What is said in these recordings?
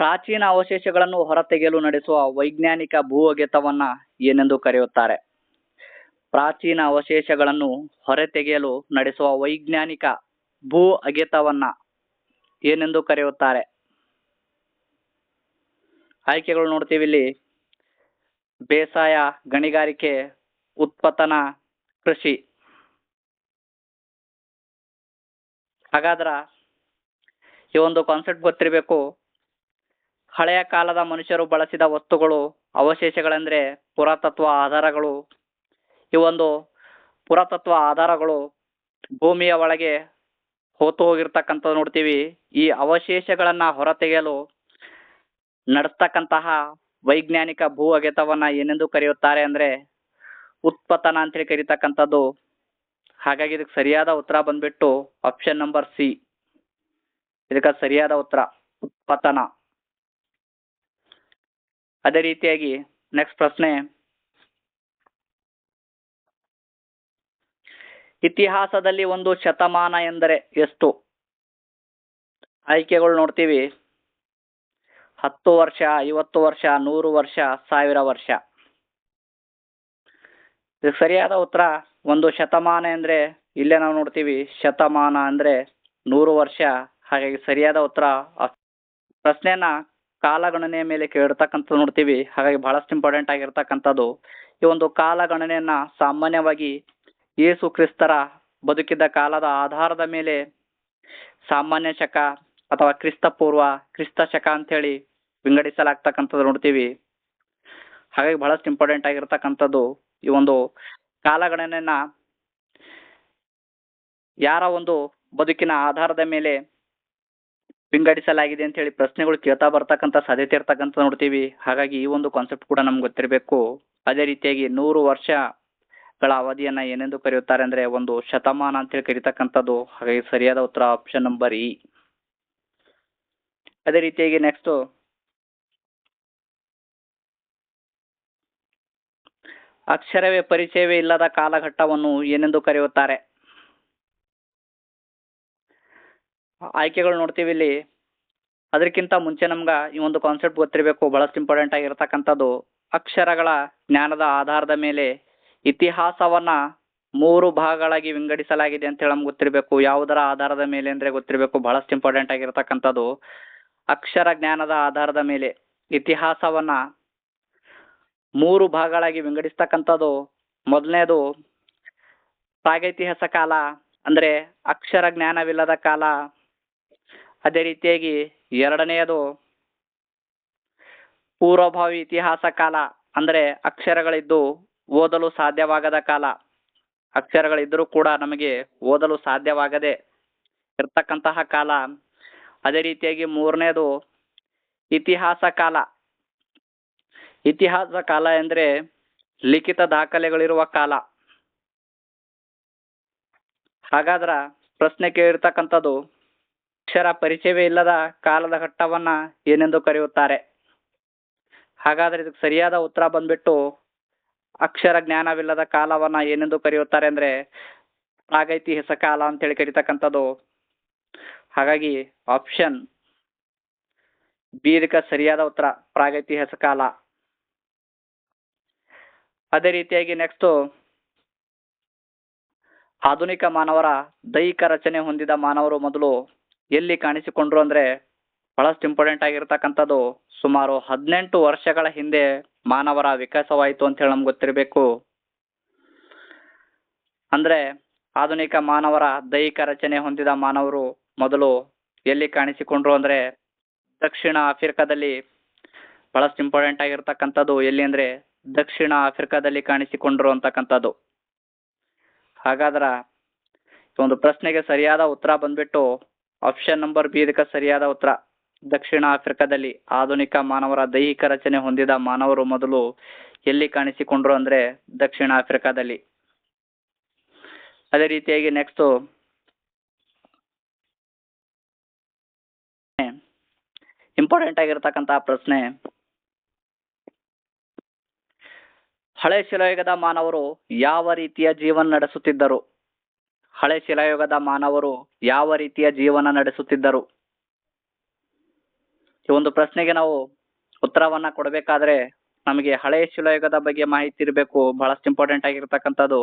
ಪ್ರಾಚೀನ ಅವಶೇಷಗಳನ್ನು ಹೊರತೆಗೆಯಲು ನಡೆಸುವ ವೈಜ್ಞಾನಿಕ ಭೂ ಅಗೆತವನ್ನ ಏನೆಂದು ಕರೆಯುತ್ತಾರೆ? ಪ್ರಾಚೀನ ಅವಶೇಷಗಳನ್ನು ಹೊರತೆಗೆಯಲು ನಡೆಸುವ ವೈಜ್ಞಾನಿಕ ಭೂ ಅಗೆತವನ್ನ ಏನೆಂದು ಕರೆಯುತ್ತಾರೆ? ಆಯ್ಕೆಗಳು ನೋಡ್ತೀವಿ ಇಲ್ಲಿ. ಬೇಸಾಯ, ಗಣಿಗಾರಿಕೆ, ಉತ್ಪತನ, ಕೃಷಿ. ಹಾಗಾದ್ರೆ ಈ ಒಂದು ಕಾನ್ಸೆಪ್ಟ್ ಗೊತ್ತಿರಬೇಕು. ಹಳೆಯ ಕಾಲದ ಮನುಷ್ಯರು ಬಳಸಿದ ವಸ್ತುಗಳು, ಅವಶೇಷಗಳೆಂದ್ರೆ ಪುರಾತತ್ವ ಆಧಾರಗಳು. ಈ ಒಂದು ಪುರಾತತ್ವ ಆಧಾರಗಳು ಭೂಮಿಯ ಒಳಗೆ ಹೋತು ಹೋಗಿರ್ತಕ್ಕಂಥ ನೋಡ್ತೀವಿ. ಈ ಅವಶೇಷಗಳನ್ನ ಹೊರತೆಗೆಯಲು ನಡೆಸ್ತಕ್ಕಂತಹ ವೈಜ್ಞಾನಿಕ ಭೂ ಅಗೆತವನ್ನ ಏನೆಂದು ಕರೆಯುತ್ತಾರೆ ಅಂದ್ರೆ ಉತ್ಪತನ ಅಂತೇಳಿ ಕರೀತಕ್ಕಂಥದ್ದು. ಹಾಗಾಗಿ ಇದಕ್ಕೆ ಸರಿಯಾದ ಉತ್ತರ ಬಂದ್ಬಿಟ್ಟು ಆಪ್ಷನ್ ನಂಬರ್ ಸಿ. ಇದಕ್ಕೆ ಸರಿಯಾದ ಉತ್ತರ ಉತ್ಪತನ. ಅದೇ ರೀತಿಯಾಗಿ ನೆಕ್ಸ್ಟ್ ಪ್ರಶ್ನೆ, ಇತಿಹಾಸದಲ್ಲಿ ಒಂದು ಶತಮಾನ ಎಂದರೆ ಎಷ್ಟು? ಆಯ್ಕೆಗಳು ನೋಡ್ತೀವಿ. 10 ವರ್ಷ, 50 ವರ್ಷ, 100 ವರ್ಷ, 1000 ವರ್ಷ. ಇದಕ್ಕೆ ಸರಿಯಾದ ಉತ್ತರ ಒಂದು ಶತಮಾನ ಅಂದ್ರೆ ಇಲ್ಲೇ ನಾವು ನೋಡ್ತೀವಿ ಶತಮಾನ ಅಂದ್ರೆ 100 ವರ್ಷ. ಹಾಗಾಗಿ ಸರಿಯಾದ ಉತ್ತರ. ಪ್ರಶ್ನೆಯನ್ನ ಕಾಲಗಣನೆಯ ಮೇಲೆ ಕೇಳಿರ್ತಕ್ಕಂಥದ್ದು ನೋಡ್ತೀವಿ. ಹಾಗಾಗಿ ಬಹಳಷ್ಟು ಇಂಪಾರ್ಟೆಂಟ್ ಆಗಿರ್ತಕ್ಕಂಥದ್ದು. ಈ ಒಂದು ಕಾಲಗಣನೆಯನ್ನ ಸಾಮಾನ್ಯವಾಗಿ ಯೇಸು ಕ್ರಿಸ್ತರ ಬದುಕಿದ್ದ ಕಾಲದ ಆಧಾರದ ಮೇಲೆ ಸಾಮಾನ್ಯ ಶಕ ಅಥವಾ ಕ್ರಿಸ್ತ ಪೂರ್ವ, ಕ್ರಿಸ್ತ ಶಕ ಅಂತ ಹೇಳಿ ವಿಂಗಡಿಸಲಾಗ್ತಕ್ಕಂಥದ್ದು ನೋಡ್ತೀವಿ. ಹಾಗಾಗಿ ಬಹಳಷ್ಟು ಇಂಪಾರ್ಟೆಂಟ್ ಆಗಿರ್ತಕ್ಕಂಥದ್ದು. ಈ ಒಂದು ಕಾಲಗಣನೆಯನ್ನ ಯಾರ ಒಂದು ಬದುಕಿನ ಆಧಾರದ ಮೇಲೆ ವಿಂಗಡಿಸಲಾಗಿದೆ ಅಂತ ಹೇಳಿ ಪ್ರಶ್ನೆಗಳು ಕೇಳ್ತಾ ಬರ್ತಕ್ಕಂಥ ಸಾಧ್ಯತೆ ಇರ್ತಕ್ಕಂಥ ನೋಡ್ತೀವಿ. ಹಾಗಾಗಿ ಈ ಒಂದು ಕಾನ್ಸೆಪ್ಟ್ ಕೂಡ ನಮ್ಗೆ ಗೊತ್ತಿರಬೇಕು. ಅದೇ ರೀತಿಯಾಗಿ 100 ವರ್ಷಗಳ ಅವಧಿಯನ್ನ ಏನೆಂದು ಕರೆಯುತ್ತಾರೆ ಅಂದ್ರೆ ಒಂದು ಶತಮಾನ ಅಂತ ಹೇಳಿ ಕರೀತಕ್ಕಂಥದ್ದು. ಹಾಗಾಗಿ ಸರಿಯಾದ ಉತ್ತರ ಆಪ್ಷನ್ ನಂಬರ್ ಇ. ಅದೇ ರೀತಿಯಾಗಿ ನೆಕ್ಸ್ಟ್, ಅಕ್ಷರವೇ ಪರಿಚಯವೇ ಇಲ್ಲದ ಕಾಲಘಟ್ಟವನ್ನು ಏನೆಂದು ಕರೆಯುತ್ತಾರೆ? ಆಯ್ಕೆಗಳು ನೋಡ್ತೀವಿ ಇಲ್ಲಿ. ಅದಕ್ಕಿಂತ ಮುಂಚೆ ನಮ್ಗ ಈ ಒಂದು ಕಾನ್ಸೆಪ್ಟ್ ಗೊತ್ತಿರಬೇಕು, ಬಹಳಷ್ಟು ಇಂಪಾರ್ಟೆಂಟ್ ಆಗಿರ್ತಕ್ಕಂಥದ್ದು. ಅಕ್ಷರಗಳ ಜ್ಞಾನದ ಆಧಾರದ ಮೇಲೆ ಇತಿಹಾಸವನ್ನ 3 ಭಾಗಗಳಾಗಿ ವಿಂಗಡಿಸಲಾಗಿದೆ ಅಂತ ಹೇಳಿ ನಮ್ಗೆ ಗೊತ್ತಿರಬೇಕು. ಯಾವುದರ ಆಧಾರದ ಮೇಲೆ ಅಂದ್ರೆ ಗೊತ್ತಿರಬೇಕು, ಬಹಳಷ್ಟು ಇಂಪಾರ್ಟೆಂಟ್ ಆಗಿರ್ತಕ್ಕಂಥದ್ದು. ಅಕ್ಷರ ಜ್ಞಾನದ ಆಧಾರದ ಮೇಲೆ ಇತಿಹಾಸವನ್ನ 3 ಭಾಗಗಳಾಗಿ ವಿಂಗಡಿಸ್ತಕ್ಕಂಥದ್ದು. ಮೊದಲನೇದು ಪ್ರಾಗೈತಿಹಾಸ ಕಾಲ, ಅಂದ್ರೆ ಅಕ್ಷರ ಜ್ಞಾನವಿಲ್ಲದ ಕಾಲ. ಅದೇ ರೀತಿಯಾಗಿ ಎರಡನೆಯದು ಪೂರ್ವಭಾವಿ ಇತಿಹಾಸ ಕಾಲ, ಅಂದ್ರೆ ಅಕ್ಷರಗಳಿದ್ದು ಓದಲು ಸಾಧ್ಯವಾಗದ ಕಾಲ. ಅಕ್ಷರಗಳಿದ್ರೂ ಕೂಡ ನಮಗೆ ಓದಲು ಸಾಧ್ಯವಾಗದೆ ಇರ್ತಕ್ಕಂತಹ ಕಾಲ. ಅದೇ ರೀತಿಯಾಗಿ ಮೂರನೇದು ಇತಿಹಾಸ ಕಾಲ. ಇತಿಹಾಸ ಕಾಲ ಅಂದ್ರೆ ಲಿಖಿತ ದಾಖಲೆಗಳಿರುವ ಕಾಲ. ಹಾಗಾದ್ರ ಪ್ರಶ್ನೆ ಕೇಳಿರ್ತಕ್ಕಂಥದ್ದು, ಅಕ್ಷರ ಪರಿಚಯವೇ ಇಲ್ಲದ ಕಾಲದ ಘಟ್ಟವನ್ನ ಏನೆಂದು ಕರೆಯುತ್ತಾರೆ? ಹಾಗಾದ್ರೆ ಇದಕ್ಕೆ ಸರಿಯಾದ ಉತ್ತರ ಬಂದ್ಬಿಟ್ಟು ಅಕ್ಷರ ಜ್ಞಾನವಿಲ್ಲದ ಕಾಲವನ್ನ ಏನೆಂದು ಕರೆಯುತ್ತಾರೆ ಅಂದ್ರೆ ಪ್ರಾಗೈತಿಹಾಸ ಕಾಲ ಅಂತ ಹೇಳಿ ಕರೀತಕ್ಕಂಥದ್ದು. ಹಾಗಾಗಿ ಆಪ್ಷನ್ ಬಿ ಇದಕ್ಕೆ ಸರಿಯಾದ ಉತ್ತರ ಪ್ರಾಗೈತಿಹಾಸ ಕಾಲ. ಅದೇ ರೀತಿಯಾಗಿ ನೆಕ್ಸ್ಟ್, ಆಧುನಿಕ ಮಾನವರ ದೈಹಿಕ ರಚನೆ ಹೊಂದಿದ ಮಾನವರು ಮೊದಲು ಎಲ್ಲಿ ಕಾಣಿಸಿಕೊಂಡ್ರು ಅಂದ್ರೆ ಬಹಳಷ್ಟು ಇಂಪಾರ್ಟೆಂಟ್ ಆಗಿರ್ತಕ್ಕಂಥದ್ದು. ಸುಮಾರು 18 ವರ್ಷಗಳ ಹಿಂದೆ ಮಾನವರ ವಿಕಾಸವಾಯಿತು ಅಂತ ಹೇಳಿ ನಮ್ಗೆ ಗೊತ್ತಿರಬೇಕು. ಅಂದ್ರೆ ಆಧುನಿಕ ಮಾನವರ ದೈಹಿಕ ರಚನೆ ಹೊಂದಿದ ಮಾನವರು ಮೊದಲು ಎಲ್ಲಿ ಕಾಣಿಸಿಕೊಂಡ್ರು ಅಂದ್ರೆ ದಕ್ಷಿಣ ಆಫ್ರಿಕಾದಲ್ಲಿ. ಬಹಳಷ್ಟು ಇಂಪಾರ್ಟೆಂಟ್ ಆಗಿರ್ತಕ್ಕಂಥದ್ದು. ಎಲ್ಲಿ ಅಂದ್ರೆ ದಕ್ಷಿಣ ಆಫ್ರಿಕಾದಲ್ಲಿ ಕಾಣಿಸಿಕೊಂಡ್ರು ಅಂತಕ್ಕಂಥದ್ದು. ಹಾಗಾದ್ರ ಒಂದು ಪ್ರಶ್ನೆಗೆ ಸರಿಯಾದ ಉತ್ತರ ಬಂದ್ಬಿಟ್ಟು ಆಪ್ಷನ್ ನಂಬರ್ ಬಿ ಇದಕ್ಕೆ ಸರಿಯಾದ ಉತ್ತರ. ದಕ್ಷಿಣ ಆಫ್ರಿಕಾದಲ್ಲಿ ಆಧುನಿಕ ಮಾನವರ ದೈಹಿಕ ರಚನೆ ಹೊಂದಿದ ಮಾನವರು ಮೊದಲು ಎಲ್ಲಿ ಕಾಣಿಸಿಕೊಂಡ್ರು ಅಂದ್ರೆ ದಕ್ಷಿಣ ಆಫ್ರಿಕಾದಲ್ಲಿ. ಅದೇ ರೀತಿಯಾಗಿ ನೆಕ್ಸ್ಟ್, ಇಂಪಾರ್ಟೆಂಟ್ ಆಗಿರ್ತಕ್ಕಂತಹ ಪ್ರಶ್ನೆ, ಹಳೆ ಶಿಲಾಯುಗದ ಮಾನವರು ಯಾವ ರೀತಿಯ ಜೀವನ ನಡೆಸುತ್ತಿದ್ದರು? ಹಳೆ ಶಿಲಾಯುಗದ ಮಾನವರು ಯಾವ ರೀತಿಯ ಜೀವನ ನಡೆಸುತ್ತಿದ್ದರು? ಈ ಒಂದು ಪ್ರಶ್ನೆಗೆ ನಾವು ಉತ್ತರವನ್ನ ಕೊಡಬೇಕಾದ್ರೆ ನಮಗೆ ಹಳೆ ಶಿಲಾಯುಗದ ಬಗ್ಗೆ ಮಾಹಿತಿ ಇರಬೇಕು. ಬಹಳಷ್ಟು ಇಂಪಾರ್ಟೆಂಟ್ ಆಗಿರ್ತಕ್ಕಂಥದ್ದು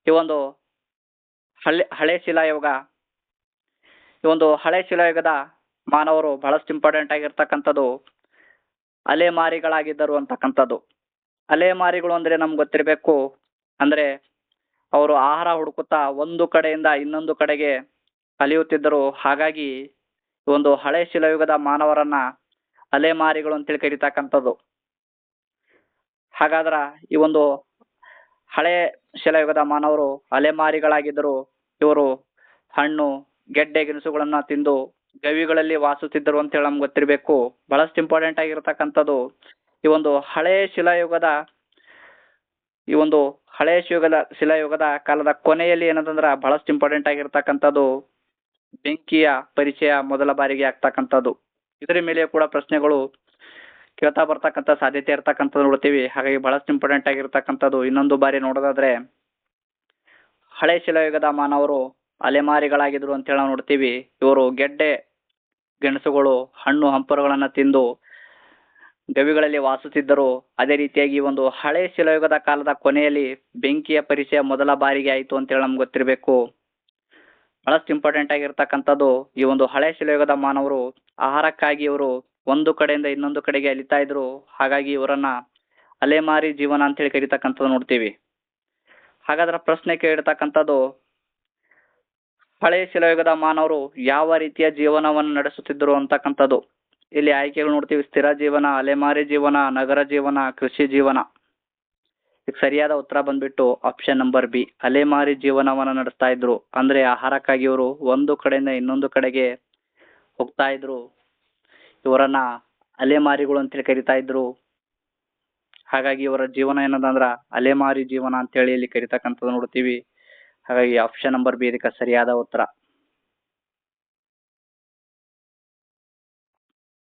ಈ ಒಂದು ಹಳೆ ಶಿಲಾಯುಗ. ಈ ಒಂದು ಹಳೆ ಶಿಲಾಯುಗದ ಮಾನವರು ಬಹಳಷ್ಟು ಇಂಪಾರ್ಟೆಂಟ್ ಆಗಿರ್ತಕ್ಕಂಥದ್ದು ಅಲೆಮಾರಿಗಳಾಗಿದ್ದರು ಅಂತಕ್ಕಂಥದ್ದು. ಅಲೆಮಾರಿಗಳು ಅಂದ್ರೆ ನಮ್ಗೆ ಗೊತ್ತಿರಬೇಕು, ಅಂದ್ರೆ ಅವರು ಆಹಾರ ಹುಡುಕುತ್ತಾ ಒಂದು ಕಡೆಯಿಂದ ಇನ್ನೊಂದು ಕಡೆಗೆ ಅಲಿಯುತ್ತಿದ್ದರು. ಹಾಗಾಗಿ ಈ ಒಂದು ಹಳೆ ಶಿಲಾಯುಗದ ಮಾನವರನ್ನ ಅಲೆಮಾರಿಗಳು ಅಂತೇಳಿ ಕರೀತಕ್ಕಂಥದ್ದು. ಹಾಗಾದ್ರ ಈ ಒಂದು ಹಳೆ ಶಿಲಾಯುಗದ ಮಾನವರು ಅಲೆಮಾರಿಗಳಾಗಿದ್ದರು. ಇವರು ಹಣ್ಣು ಗೆಡ್ಡೆ ಗೆಣಸುಗಳನ್ನ ತಿಂದು ಗವಿಗಳಲ್ಲಿ ವಾಸಿಸುತ್ತಿದ್ದರು ಅಂತ ಹೇಳಿ ನಮ್ಗೆ ಗೊತ್ತಿರಬೇಕು. ಬಹಳಷ್ಟು ಇಂಪಾರ್ಟೆಂಟ್ ಆಗಿರತಕ್ಕಂಥದ್ದು ಈ ಒಂದು ಹಳೆ ಶಿಲಾಯುಗದ ಕಾಲದ ಕೊನೆಯಲ್ಲಿ ಏನಂತಂದ್ರ ಬಹಳಷ್ಟು ಇಂಪಾರ್ಟೆಂಟ್ ಆಗಿರ್ತಕ್ಕಂಥದ್ದು ಬೆಂಕಿಯ ಪರಿಚಯ ಮೊದಲ ಬಾರಿಗೆ ಆಗ್ತಕ್ಕಂಥದ್ದು. ಇದರ ಮೇಲೆ ಕೂಡ ಪ್ರಶ್ನೆಗಳು ಕೇಳ್ತಾ ಬರ್ತಕ್ಕಂಥ ಸಾಧ್ಯತೆ ಇರ್ತಕ್ಕಂಥದ್ದು ನೋಡ್ತೀವಿ. ಹಾಗಾಗಿ ಬಹಳಷ್ಟು ಇಂಪಾರ್ಟೆಂಟ್ ಆಗಿರ್ತಕ್ಕಂಥದ್ದು ಇನ್ನೊಂದು ಬಾರಿ ನೋಡೋದಾದ್ರೆ ಹಳೆ ಶಿಲಾಯುಗದ ಮಾನವರು ಅಲೆಮಾರಿಗಳಾಗಿದ್ರು ಅಂತ ಹೇಳಿ ನಾವು ನೋಡ್ತೀವಿ. ಇವರು ಗೆಡ್ಡೆ ಗೆಣಸುಗಳು ಹಣ್ಣು ಹಂಪರುಗಳನ್ನ ತಿಂದು ಗವಿಗಳಲ್ಲಿ ವಾಸಿಸುತ್ತಿದ್ದರು. ಅದೇ ರೀತಿಯಾಗಿ ಒಂದು ಹಳೆ ಶಿಲಾಯುಗದ ಕಾಲದ ಕೊನೆಯಲ್ಲಿ ಬೆಂಕಿಯ ಪರಿಚಯ ಮೊದಲ ಬಾರಿಗೆ ಆಯಿತು ಅಂತ ಹೇಳಿ ನಮ್ಗೆ ಗೊತ್ತಿರಬೇಕು. ಬಹಳಷ್ಟು ಇಂಪಾರ್ಟೆಂಟ್ ಆಗಿರ್ತಕ್ಕಂಥದ್ದು ಈ ಒಂದು ಹಳೆ ಶಿಲಾಯುಗದ ಮಾನವರು ಆಹಾರಕ್ಕಾಗಿ ಇವರು ಒಂದು ಕಡೆಯಿಂದ ಇನ್ನೊಂದು ಕಡೆಗೆ ಅಲಿತಾ ಇದ್ರು. ಹಾಗಾಗಿ ಇವರನ್ನ ಅಲೆಮಾರಿ ಜೀವನ ಅಂತ ಹೇಳಿ ಕರೀತಕ್ಕಂಥದ್ದು ನೋಡ್ತೀವಿ. ಹಾಗಾದ್ರೆ ಪ್ರಶ್ನೆ ಕೇಳಿರ್ತಕ್ಕಂಥದ್ದು ಹಳೆ ಶಿಲಾಯುಗದ ಮಾನವರು ಯಾವ ರೀತಿಯ ಜೀವನವನ್ನು ನಡೆಸುತ್ತಿದ್ದರು ಅಂತಕ್ಕಂಥದ್ದು. ಇಲ್ಲಿ ಆಯ್ಕೆಗಳು ನೋಡ್ತೀವಿ: ಸ್ಥಿರ ಜೀವನ, ಅಲೆಮಾರಿ ಜೀವನ, ನಗರ ಜೀವನ, ಕೃಷಿ ಜೀವನ. ಸರಿಯಾದ ಉತ್ತರ ಬಂದ್ಬಿಟ್ಟು ಆಪ್ಷನ್ ನಂಬರ್ ಬಿ, ಅಲೆಮಾರಿ ಜೀವನವನ್ನ ನಡೆಸ್ತಾ ಇದ್ರು. ಅಂದ್ರೆ ಆಹಾರಕ್ಕಾಗಿ ಇವರು ಒಂದು ಕಡೆಯಿಂದ ಇನ್ನೊಂದು ಕಡೆಗೆ ಹೋಗ್ತಾ ಇದ್ರು. ಇವರನ್ನ ಅಲೆಮಾರಿಗಳು ಅಂತೇಳಿ ಕರಿತಾ ಇದ್ರು. ಹಾಗಾಗಿ ಇವರ ಜೀವನ ಏನದಂದ್ರ ಅಲೆಮಾರಿ ಜೀವನ ಅಂತೇಳಿ ಇಲ್ಲಿ ಕರಿತಕ್ಕಂಥದ್ದು ನೋಡ್ತೀವಿ. ಹಾಗಾಗಿ ಆಪ್ಷನ್ ನಂಬರ್ ಬಿ ಇದಕ್ಕೆ ಸರಿಯಾದ ಉತ್ತರ.